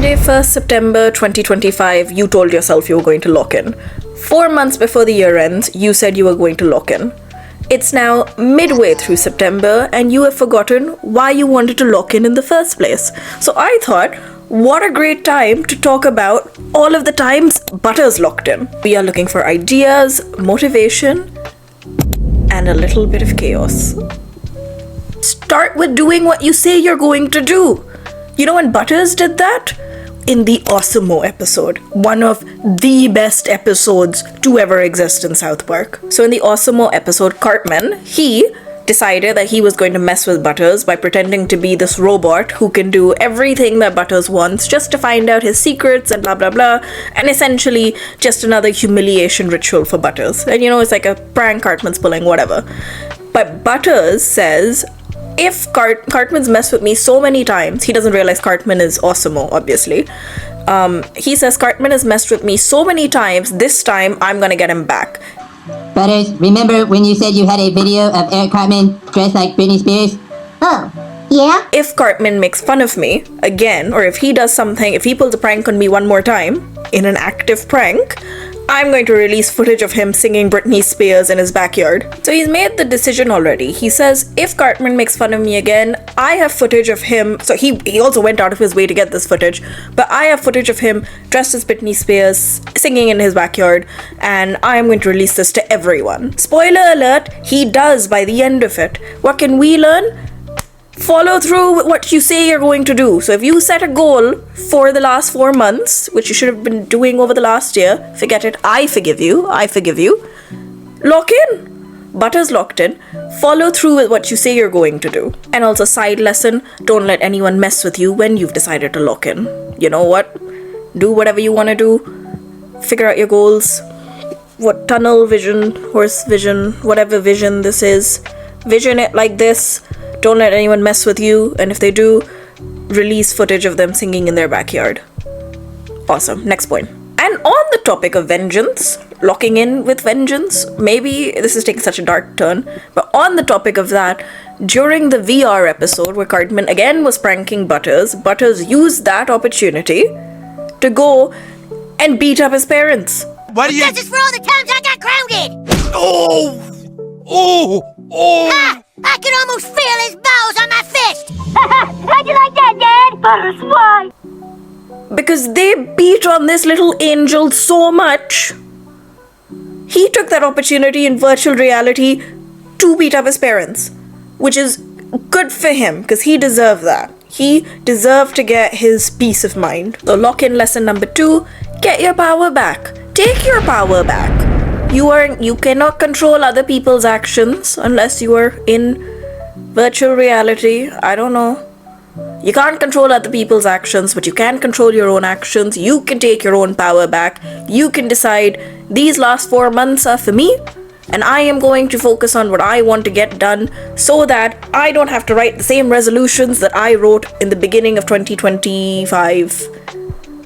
Monday, 1st September 2025, you told yourself you were going to lock in. 4 months before the year ends, you said you were going to lock in. It's now midway through September and you have forgotten why you wanted to lock in the first place. So I thought, what a great time to talk about all of the times Butters locked in. We are looking for ideas, motivation, and a little bit of chaos. Start with doing what you say you're going to do. You know when Butters did that? In the Awesome-o episode, one of the best episodes to ever exist in South Park. So in the Awesome-o episode, Cartman, he decided that he was going to mess with Butters by pretending to be this robot who can do everything that Butters wants just to find out his secrets and blah blah blah, and essentially just another humiliation ritual for Butters. And you know, it's like a prank Cartman's pulling, whatever. But Butters says, if Cartman's messed with me so many times, he doesn't realize Cartman is Awesome-o, obviously. He says, Cartman has messed with me so many times, this time I'm gonna get him back. Butters, remember when you said you had a video of Eric Cartman dressed like Britney Spears? Oh, yeah? If Cartman makes fun of me again, or if he does something, if he pulls a prank on me one more time, in an active prank, I'm going to release footage of him singing Britney Spears in his backyard. So he's made the decision already. He says, if Cartman makes fun of me again, I have footage of him. So he also went out of his way to get this footage. But I have footage of him dressed as Britney Spears, singing in his backyard. And I'm going to release this to everyone. Spoiler alert, he does by the end of it. What can we learn? Follow through with what you say you're going to do. So if you set a goal for the last 4 months, which you should have been doing over the last year, forget it. I forgive you. Lock in. Butters locked in. Follow through with what you say you're going to do. And also, side lesson, don't let anyone mess with you when you've decided to lock in. You know what? Do whatever you want to do. Figure out your goals. What tunnel vision, horse vision, whatever vision this is. Vision it like this. Don't let anyone mess with you, and if they do, release footage of them singing in their backyard. Awesome. Next point. And on the topic of vengeance, locking in with vengeance, maybe this is taking such a dark turn, but on the topic of that, during the VR episode where Cartman again was pranking Butters, Butters used that opportunity to go and beat up his parents. What do you... This is for all the times I got grounded! Ha! I can almost feel his balls on my fist! How'd you like that, Dad? Butters, why? Because they beat on this little angel so much, he took that opportunity in virtual reality to beat up his parents. Which is good for him, because he deserved that. He deserved to get his peace of mind. So lock-in lesson number 2, get your power back. Take your power back. You cannot control other people's actions unless you are in virtual reality. I don't know. You can't control other people's actions, but you can control your own actions. You can take your own power back. You can decide these last 4 months are for me, and I am going to focus on what I want to get done so that I don't have to write the same resolutions that I wrote in the beginning of 2025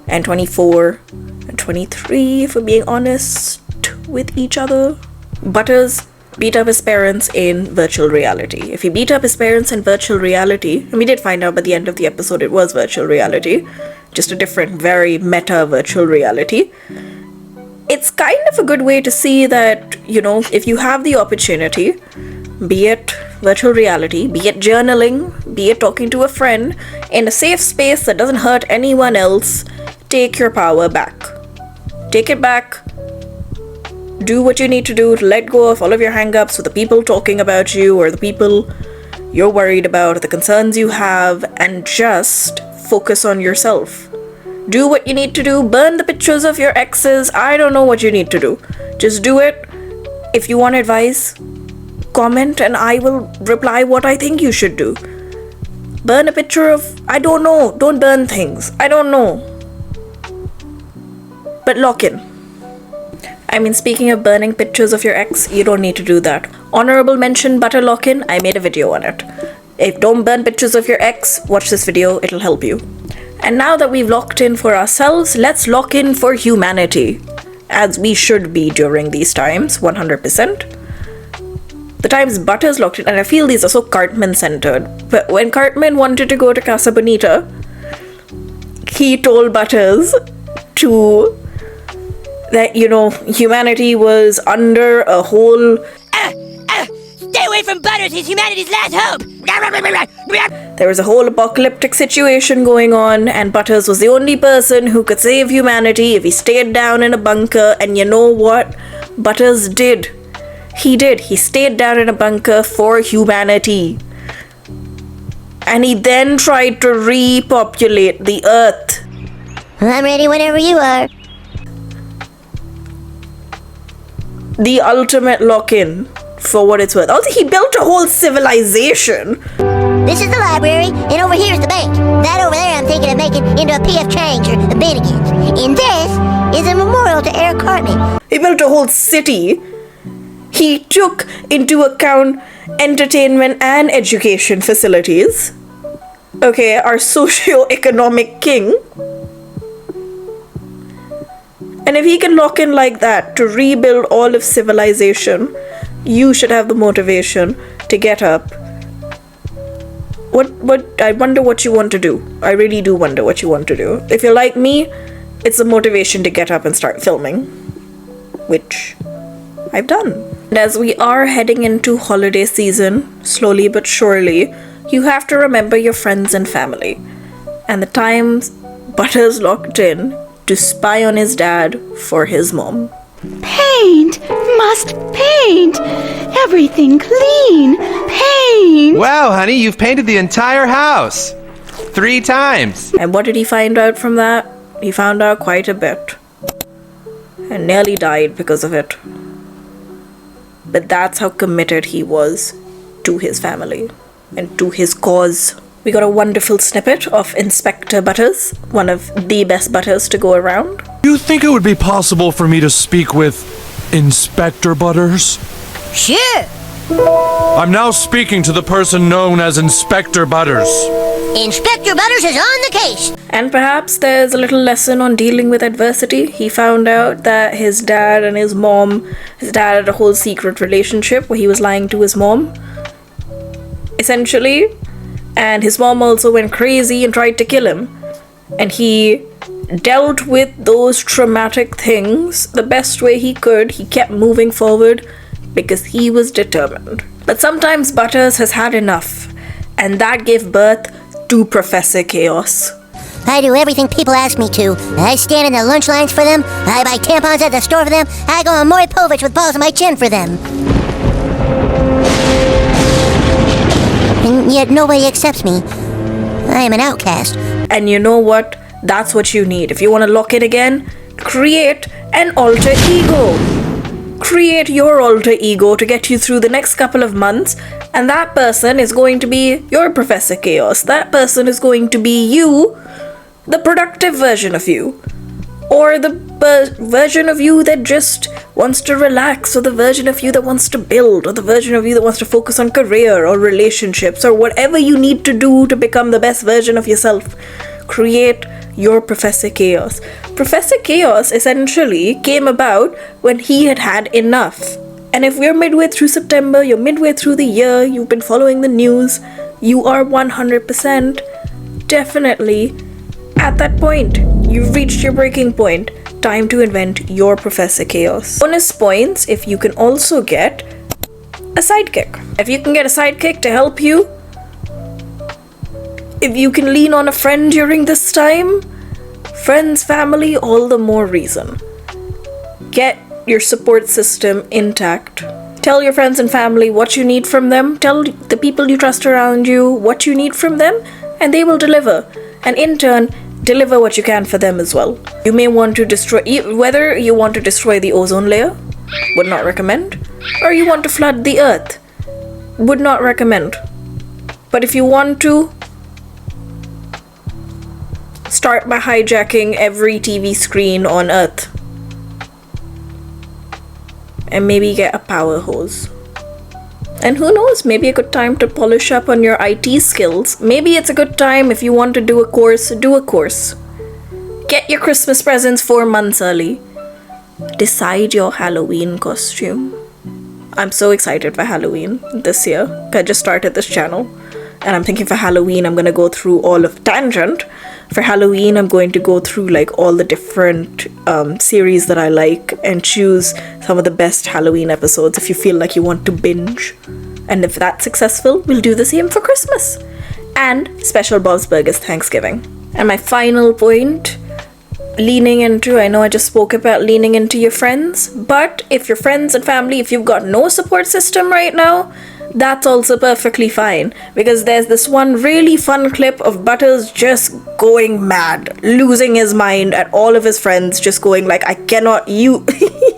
and 24 and 23, if we're being honest with each other. Butters beat up his parents in virtual reality. If he beat up his parents in virtual reality, and we did find out by the end of the episode it was virtual reality, just a different, very meta virtual reality, it's kind of a good way to see that, you know, if you have the opportunity, be it virtual reality, be it journaling, be it talking to a friend, in a safe space that doesn't hurt anyone else, take your power back. Take it back. Do what you need to do to let go of all of your hang-ups with the people talking about you or the people you're worried about, or the concerns you have, and just focus on yourself. Do what you need to do. Burn the pictures of your exes. I don't know what you need to do. Just do it. If you want advice, comment and I will reply what I think you should do. Burn a picture of... I don't know. Don't burn things. I don't know. But lock in. I mean, speaking of burning pictures of your ex, you don't need to do that. Honorable mention, Butter Lock-in, I made a video on it. If don't burn pictures of your ex, watch this video, it'll help you. And now that we've locked in for ourselves, let's lock in for humanity. As we should be during these times, 100%. The times Butters locked in, and I feel these are so Cartman-centered. But when Cartman wanted to go to Casa Bonita, he told Butters that, humanity was under a whole... Stay away from Butters, he's humanity's last hope! There was a whole apocalyptic situation going on, and Butters was the only person who could save humanity if he stayed down in a bunker. And you know what? Butters did. He did. He stayed down in a bunker for humanity. And he then tried to repopulate the Earth. I'm ready whenever you are. The ultimate lock-in, for what it's worth. Also, he built a whole civilization. This is the library, and over here's the bank. That over there I'm thinking of making into a PF Chang's or a Bennigan's. And this is a memorial to Eric Cartman. He built a whole city. He took into account entertainment and education facilities. Okay, our socio-economic king. And if he can lock in like that to rebuild all of civilization, you should have the motivation to get up. I wonder what you want to do. I really do wonder what you want to do. If you're like me, it's a motivation to get up and start filming, which I've done. And as we are heading into holiday season, slowly but surely, you have to remember your friends and family. And the times Butters locked in to spy on his dad for his mom. Paint! Must paint! Everything clean! Paint! Wow, honey, you've painted the entire house 3 times. And what did he find out from that? He found out quite a bit. And nearly died because of it. But that's how committed he was to his family and to his cause. We got a wonderful snippet of Inspector Butters, one of the best Butters to go around. Do you think it would be possible for me to speak with Inspector Butters? Sure. I'm now speaking to the person known as Inspector Butters. Inspector Butters is on the case. And perhaps there's a little lesson on dealing with adversity. He found out that his dad and his dad had a whole secret relationship where he was lying to his mom, essentially. And his mom also went crazy and tried to kill him. And he dealt with those traumatic things the best way he could. He kept moving forward because he was determined. But sometimes Butters has had enough, and that gave birth to Professor Chaos. I do everything people ask me to. I stand in the lunch lines for them. I buy tampons at the store for them. I go on Maury Povich with balls on my chin for them. And yet nobody accepts me. I am an outcast. And you know what? That's what you need. If you want to lock in again, create an alter ego. Create your alter ego to get you through the next couple of months, and that person is going to be your Professor Chaos. That person is going to be you, the productive version of you. Or the version of you that just wants to relax, or the version of you that wants to build, or the version of you that wants to focus on career or relationships, or whatever you need to do to become the best version of yourself. Create your Professor Chaos. Professor Chaos essentially came about when he had had enough. And if we're midway through September, you're midway through the year, you've been following the news, you are 100% definitely at that point. You've reached your breaking point. Time to invent your Professor Chaos. Bonus points if you can also get a sidekick. If you can get a sidekick to help you, if you can lean on a friend during this time, friends, family, all the more reason. Get your support system intact. Tell your friends and family what you need from them. Tell the people you trust around you what you need from them, and they will deliver. And in turn, deliver what you can for them as well. You may want to destroy, whether you want to destroy the ozone layer, would not recommend, or you want to flood the earth, would not recommend. But if you want to, start by hijacking every TV screen on earth. And maybe get a power hose. And who knows, maybe a good time to polish up on your IT skills. Maybe it's a good time if you want to do a course, do a course. Get your Christmas presents 4 months early. Decide your Halloween costume. I'm so excited for Halloween this year. I just started this channel. And I'm thinking for Halloween I'm gonna go through all of Tangent. For Halloween, I'm going to go through like all the different series that I like and choose some of the best Halloween episodes if you feel like you want to binge. And if that's successful, we'll do the same for Christmas. And special Bob's Burgers Thanksgiving. And my final point, leaning into, I know I just spoke about leaning into your friends, but if your friends and family, if you've got no support system right now, that's also perfectly fine, because there's this one really fun clip of Butters just going mad, losing his mind at all of his friends, just going like, I cannot, you,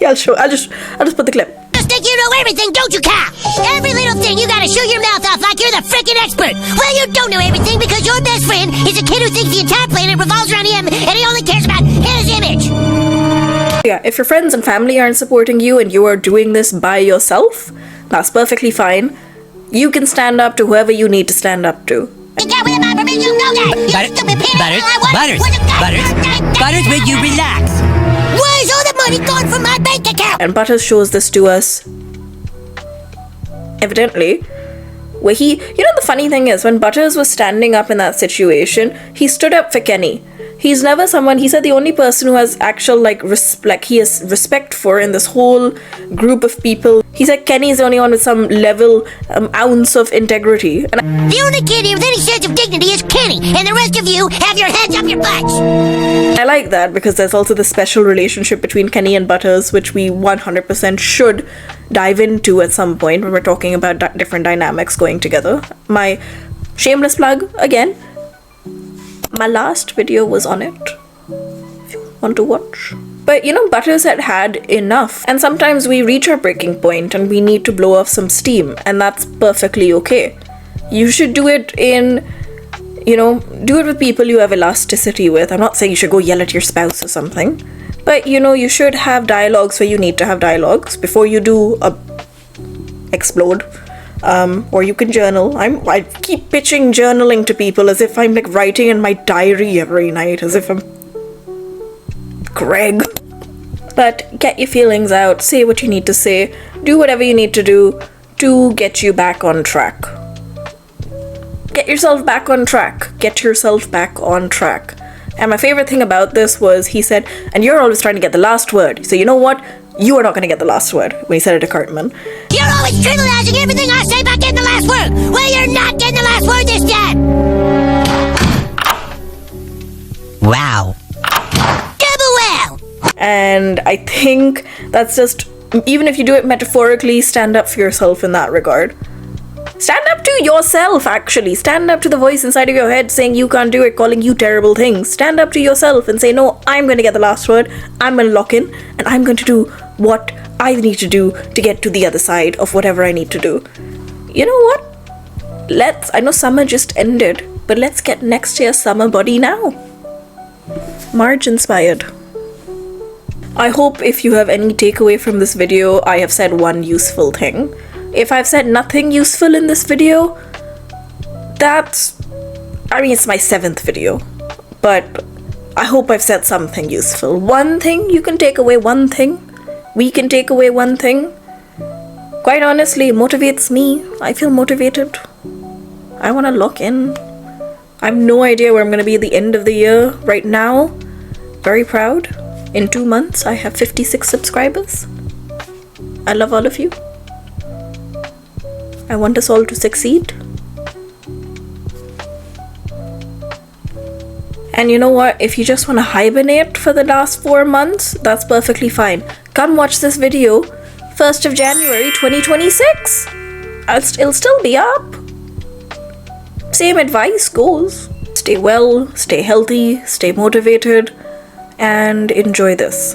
I'll just put the clip. Just think you know everything, don't you, Kyle? Every little thing you gotta shoot your mouth off like you're the freaking expert. Well, you don't know everything because your best friend is a kid who thinks the entire planet revolves around him and he only cares about his image. Yeah, if your friends and family aren't supporting you and you are doing this by yourself, that's perfectly fine. You can stand up to whoever you need to stand up to. You got with my permission, you know that. You stupid pig. Butters, will you relax? Where's all the money gone from my bank account? And Butters shows this to us, evidently, where he, you know, the funny thing is, when Butters was standing up in that situation, he stood up for Kenny. He's never someone, he said the only person who has actual, like, he has respect for in this whole group of people. He said Kenny is the only one with some level, ounce of integrity. And The only kid here with any sense of dignity is Kenny, and the rest of you have your heads up your butts. I like that, because there's also this special relationship between Kenny and Butters, which we 100% should dive into at some point when we're talking about different dynamics going together. My shameless plug, again, my last video was on it, if you want to watch. But you know, Butters had enough, and sometimes we reach our breaking point and we need to blow off some steam, and that's perfectly okay. You should do it in, you know, do it with people you have elasticity with. I'm not saying you should go yell at your spouse or something, but you know, you should have dialogues where you need to have dialogues before you do explode. Or you can journal. I keep pitching journaling to people as if I'm like writing in my diary every night, as if I'm Greg. But get your feelings out, say what you need to say, do whatever you need to do to get you back on track. Get yourself back on track. Get yourself back on track. And my favorite thing about this was he said, and you're always trying to get the last word. So you know what? You are not going to get the last word, when he said it to Cartman. You're always trivializing everything I say about getting the last word. Well, you're not getting the last word this time. Wow. Double well. And I think that's just, even if you do it metaphorically, stand up for yourself in that regard. Stand up to yourself, actually. Stand up to the voice inside of your head saying you can't do it, calling you terrible things. Stand up to yourself and say, no, I'm going to get the last word. I'm going to lock in, and I'm going to do what I need to do to get to the other side of whatever I need to do. You know what? I know summer just ended, but let's get next year's summer body now. Marge inspired. I hope if you have any takeaway from this video, I have said one useful thing. If I've said nothing useful in this video, it's my 7th video, but I hope I've said something useful. One thing, you can take away one thing. We can take away one thing. Quite honestly, it motivates me. I feel motivated. I want to lock in. I have no idea where I'm going to be at the end of the year. Right now, very proud. In 2 months, I have 56 subscribers. I love all of you. I want us all to succeed. And you know what? If you just want to hibernate for the last 4 months, that's perfectly fine. Come watch this video 1st of January 2026. It'll still be up. Same advice goes. Stay well, stay healthy, stay motivated, and enjoy this.